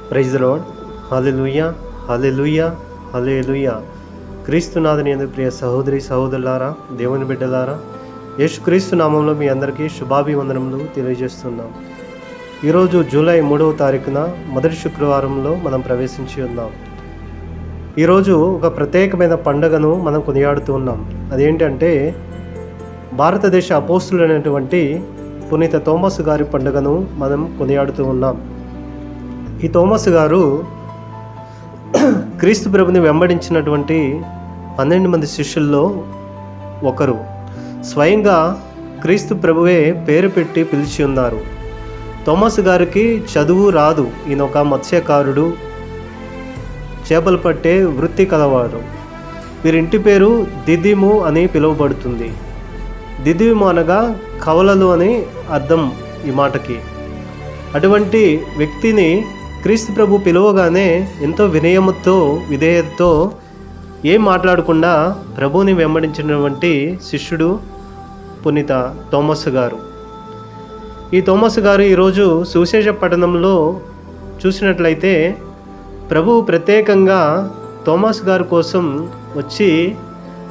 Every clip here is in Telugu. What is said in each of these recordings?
Praise the lord. Hallelujah, hallelujah, hallelujah. క్రీస్తునాథుని యందు ప్రియ సహోదరి సహోదరులారా, దేవుని బిడ్డలారా, యేసుక్రీస్తు నామంలో మీ అందరికీ శుభాభివందనములు తెలియజేస్తున్నాం. ఈరోజు జూలై 3వ తారీఖున మొదటి శుక్రవారంలో మనం ప్రవేశించి ఉన్నాం. ఈరోజు ఒక ప్రత్యేకమైన పండుగను మనం కొనియాడుతూ ఉన్నాం. అదేంటంటే భారతదేశ అపోస్తులైనటువంటి పునీత థోమస్ గారి పండుగను మనం కొనియాడుతూ ఉన్నాం. ఈ థోమస్ గారు క్రీస్తు ప్రభుని వెంబడించినటువంటి 12 మంది శిష్యుల్లో ఒకరు. స్వయంగా క్రీస్తు ప్రభువే పేరు పెట్టి పిలిచి ఉన్నారు. థోమస్ గారికి చదువు రాదు. ఈయన ఒక మత్స్యకారుడు, చేపలు పట్టే వృత్తి కలవాడు. వీరింటి పేరు దిదిము అని పిలువబడుతుంది. దిదిము అనగా కవలలు అని అర్థం ఈ మాటకి. అటువంటి వ్యక్తిని క్రీస్తు ప్రభు పిలువగానే ఎంతో వినయముతో విధేయతతో ఏం మాట్లాడకుండా ప్రభువుని వెంబడించినటువంటి శిష్యుడు పునీత థోమస్ గారు. ఈ థోమస్ గారు ఈరోజు సువిశేష పట్టణంలో చూసినట్లయితే ప్రభువు ప్రత్యేకంగా థోమస్ గారి కోసం వచ్చి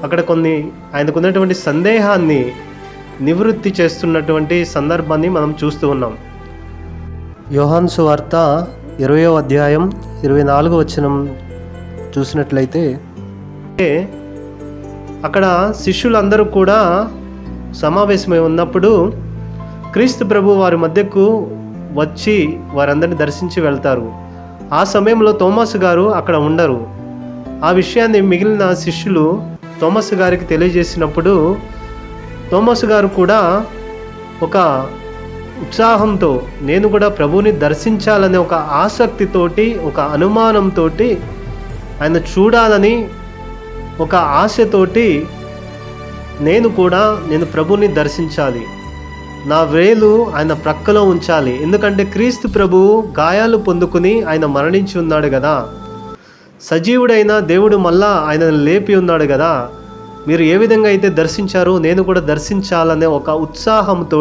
అక్కడ కొన్ని ఆయనకున్నటువంటి సందేహాన్ని నివృత్తి చేస్తున్నటువంటి సందర్భాన్ని మనం చూస్తూ ఉన్నాం. యోహాను సువార్త 20వ అధ్యాయం 24వ వచనం చూసినట్లయితే అక్కడ శిష్యులందరూ కూడా సమావేశమై ఉన్నప్పుడు క్రీస్తు ప్రభు వారి మధ్యకు వచ్చి వారందరిని దర్శించి వెళ్తారు. ఆ సమయంలో థోమస్ గారు అక్కడ ఉండరు. ఆ విషయాన్ని మిగిలిన శిష్యులు థోమస్ గారికి తెలియజేసినప్పుడు థోమస్ గారు కూడా ఒక ఉత్సాహంతో నేను కూడా ప్రభువుని దర్శించాలనే ఒక ఆసక్తితోటి, ఒక అనుమానంతో, ఆయన చూడాలని ఒక ఆశతోటి నేను ప్రభువుని దర్శించాలి, నా వేలు ఆయన ప్రక్కలో ఉంచాలి. ఎందుకంటే క్రీస్తు ప్రభువు గాయాలు పొందుకుని ఆయన మరణించి ఉన్నాడు కదా, సజీవుడైన దేవుడు మళ్ళా ఆయన లేపి ఉన్నాడు కదా, మీరు ఏ విధంగా అయితే దర్శించారో నేను కూడా దర్శించాలనే ఒక ఉత్సాహంతో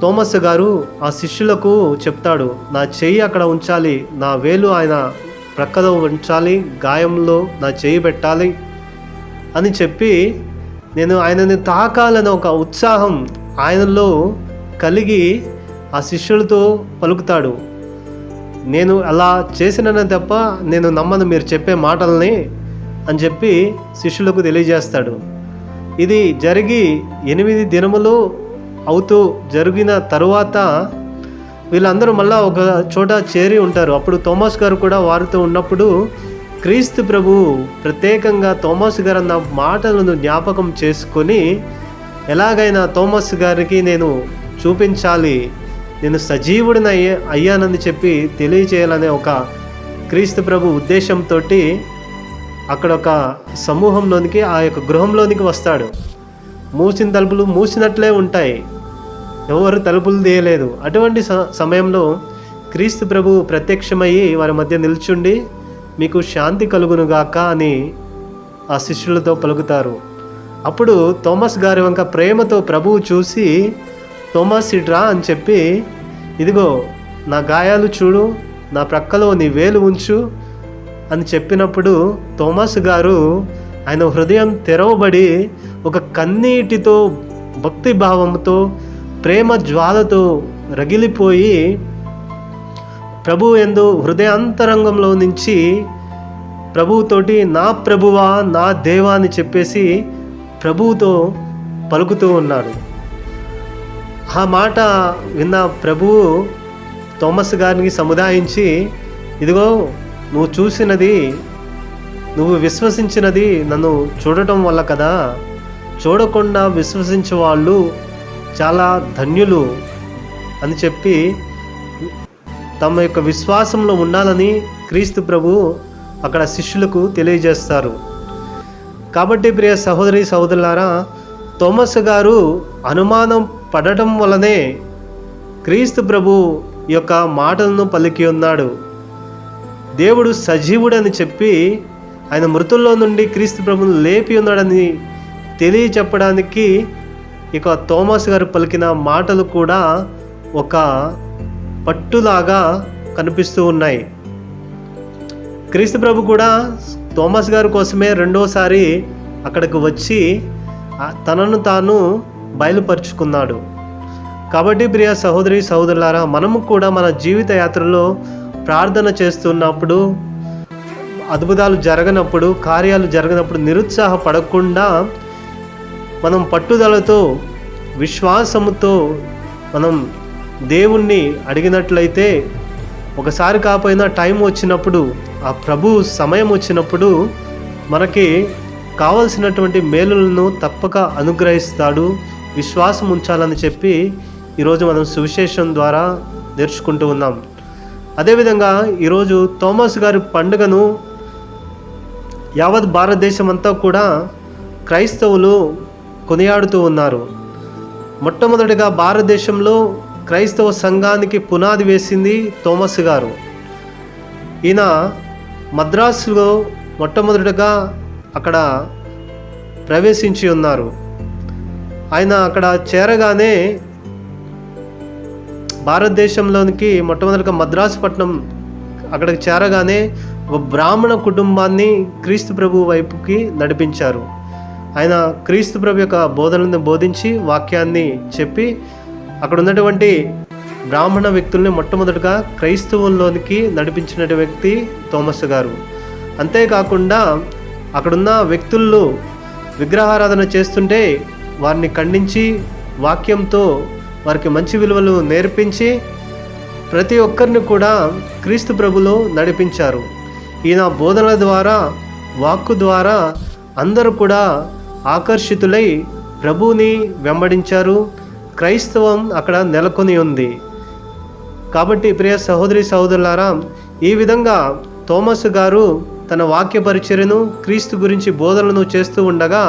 థోమస్ గారు ఆ శిష్యులకు చెప్తాడు, నా చెయ్యి అక్కడ ఉంచాలి, నా వేలు ఆయన ప్రక్కలో ఉంచాలి, గాయంలో నా చెయ్యి పెట్టాలి అని చెప్పి నేను ఆయనని తాకాలనే ఒక ఉత్సాహం ఆయనలో కలిగి ఆ శిష్యులతో పలుకుతాడు. నేను అలా చేసిననే తప్ప నేను నమ్మను మీరు చెప్పే మాటల్ని అని చెప్పి శిష్యులకు తెలియజేస్తాడు. ఇది జరిగి 8 దినములు అవుతూ జరిగిన తరువాత వీళ్ళందరూ మళ్ళీ ఒక చోట చేరి ఉంటారు. అప్పుడు థోమస్ గారు కూడా వారితో ఉన్నప్పుడు క్రీస్తు ప్రభు ప్రత్యేకంగా థోమస్ గారు అన్న మాటలను జ్ఞాపకం చేసుకొని ఎలాగైనా థోమస్ గారికి నేను చూపించాలి, నేను సజీవుడిని అయ్యానని చెప్పి తెలియచేయాలనే ఒక క్రీస్తు ప్రభు ఉద్దేశంతో అక్కడ ఒక సమూహంలోనికి, ఆ యొక్క గృహంలోనికి వస్తాడు. మూసిన తలుపులు మూసినట్లే ఉంటాయి, ఎవరు తలుపులు తీయలేదు. అటువంటి సమయంలో క్రీస్తు ప్రభు ప్రత్యక్షమయ్యి వారి మధ్య నిల్చుండి మీకు శాంతి కలుగునుగాక అని ఆ శిష్యులతో పలుకుతారు. అప్పుడు థోమస్ గారి వంక ప్రేమతో ప్రభువు చూసి, థోమస్ ఇట్రా అని చెప్పి, ఇదిగో నా గాయాలు చూడు, నా ప్రక్కలో నీ వేలు ఉంచు అని చెప్పినప్పుడు థోమస్ గారు ఆయన హృదయం తెరవబడి ఒక కన్నీటితో, భక్తి భావంతో, ప్రేమ జ్వాలతో రగిలిపోయి ప్రభువు యందు హృదయాంతరంగంలో నుంచి ప్రభువుతోటి నా ప్రభువా, నా దేవా అని చెప్పేసి ప్రభువుతో పలుకుతూ ఉన్నాడు. ఆ మాట విన్న ప్రభువు థోమస్ గారిని సముదాయించి, ఇదిగో నువ్వు చూసినది, నువ్వు విశ్వసించినది నన్ను చూడటం వల్ల కదా, చూడకుండా విశ్వసించే వాళ్ళు చాలా ధన్యులు అని చెప్పి తమ యొక్క విశ్వాసంలో ఉండాలని క్రీస్తు ప్రభు అక్కడ శిష్యులకు తెలియజేస్తారు. కాబట్టి ప్రియ సహోదరి సహోదరులారా, థోమస్ గారు అనుమానం పడటం వలనే క్రీస్తు ప్రభు యొక్క మాటలను పలికి ఉన్నాడు. దేవుడు సజీవుడని చెప్పి ఆయన మృతుల్లో నుండి క్రీస్తు ప్రభువును లేపి ఉన్నాడని తెలియచెప్పడానికి ఇక థోమస్ గారు పలికిన మాటలు కూడా ఒక పట్టులాగా కనిపిస్తూ ఉన్నాయి. క్రీస్తు ప్రభు కూడా తోమస్ గారి కోసమే రెండోసారి అక్కడికి వచ్చి తనను తాను బయలుపరుచుకున్నాడు. కాబట్టి ప్రియ సహోదరి సహోదరులారా, మనము కూడా మన జీవిత యాత్రలో ప్రార్థన చేస్తున్నప్పుడు, అద్భుతాలు జరగనప్పుడు, కార్యాలు జరగనప్పుడు నిరుత్సాహపడకుండా మనం పట్టుదలతో, విశ్వాసముతో మనం దేవుణ్ణి అడిగినట్లయితే ఒకసారి కాకపోయినా టైం వచ్చినప్పుడు, ఆ ప్రభు సమయం వచ్చినప్పుడు మనకి కావలసినటువంటి మేలులను తప్పక అనుగ్రహిస్తాడు. విశ్వాసం ఉంచాలని చెప్పి ఈరోజు మనం సువిశేషం ద్వారా నేర్చుకుంటూ ఉన్నాం. అదేవిధంగా ఈరోజు తోమస్ గారి పండుగను యావత్ భారతదేశం అంతా కూడా క్రైస్తవులు కొనియాడుతూ ఉన్నారు. మొట్టమొదటిగా భారతదేశంలో క్రైస్తవ సంఘానికి పునాది వేసింది తోమస్ గారు. ఈయన మద్రాసులో మొట్టమొదటిగా అక్కడ ప్రవేశించి ఉన్నారు. ఆయన అక్కడ చేరగానే భారతదేశంలోనికి మొట్టమొదటిగా మద్రాసు పట్టణం అక్కడికి చేరగానే ఒక బ్రాహ్మణ కుటుంబాన్ని క్రీస్తు ప్రభు వైపుకి నడిపించారు. ఆయన క్రీస్తు ప్రభు యొక్క బోధనలను బోధించి వాక్యాన్ని చెప్పి అక్కడ ఉన్నటువంటి బ్రాహ్మణ వ్యక్తుల్ని మొట్టమొదటిగా క్రైస్తవంలోనికి నడిపించిన వ్యక్తి తోమస్ గారు. అంతేకాకుండా అక్కడున్న వ్యక్తుల్లో విగ్రహారాధన చేస్తుంటే వారిని ఖండించి వాక్యంతో వారికి మంచి విలువలు నేర్పించి ప్రతి ఒక్కరిని కూడా క్రీస్తు ప్రభులో నడిపించారు. ఈయన బోధనల ద్వారా, వాక్కు ద్వారా అందరూ కూడా ఆకర్షితులై ప్రభువుని వెంబడించారు. క్రైస్తవం అక్కడ నెలకొని ఉంది. కాబట్టి ప్రియ సహోదరి సహోదరులారా, ఈ విధంగా తోమస్ గారు తన వాక్య పరిచర్యను, క్రీస్తు గురించి బోధనలను చేస్తూ ఉండగా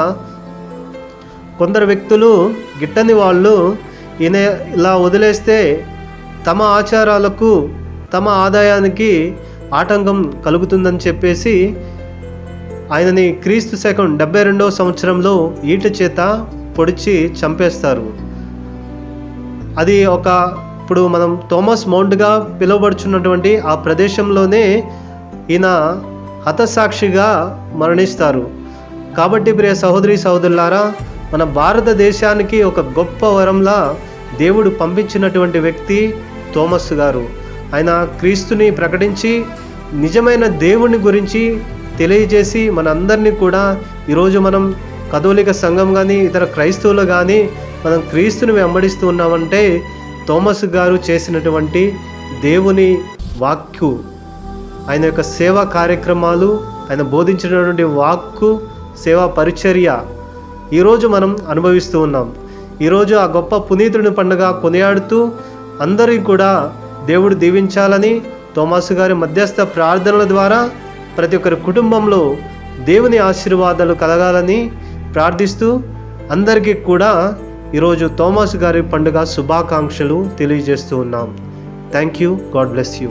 కొందరు వ్యక్తులు, గిట్టని వాళ్ళు, ఈయన ఇలా వదిలేస్తే తమ ఆచారాలకు, తమ ఆదాయానికి ఆటంకం కలుగుతుందని చెప్పేసి ఆయనని క్రీస్తు శకం 72వ సంవత్సరంలో ఈట చేత పొడిచి చంపేస్తారు. అది ఇప్పుడు మనం థోమస్ మౌంట్గా పిలువబడుచున్నటువంటి ఆ ప్రదేశంలోనే ఈయన హతసాక్షిగా మరణిస్తారు. కాబట్టి ప్రియ సహోదరి సహోదరులారా, మన భారతదేశానికి ఒక గొప్ప వరంలా దేవుడు పంపించినటువంటి వ్యక్తి థోమస్ గారు. ఆయన క్రీస్తుని ప్రకటించి నిజమైన దేవుని గురించి తెలియజేసి మనందరినీ కూడా ఈరోజు మనం కథోలిక సంఘం కానీ ఇతర క్రైస్తవులు కానీ మనం క్రీస్తుని వెంబడిస్తూ ఉన్నామంటే థోమస్ గారు చేసినటువంటి దేవుని వాక్కు, ఆయన యొక్క సేవా కార్యక్రమాలు, ఆయన బోధించినటువంటి వాక్కు, సేవా పరిచర్య ఈరోజు మనం అనుభవిస్తూ ఉన్నాం. ఈరోజు ఆ గొప్ప పునీతుని పండుగ కొనియాడుతూ అందరికీ కూడా దేవుడు దీవించాలని, థోమస్ గారి మధ్యస్థ ప్రార్థనల ద్వారా ప్రతి ఒక్కరి కుటుంబంలో దేవుని ఆశీర్వాదాలు కలగాలని ప్రార్థిస్తూ అందరికీ కూడా ఈరోజు థోమస్ గారి పండుగ శుభాకాంక్షలు తెలియజేస్తూ ఉన్నాం. Thank you. God bless you.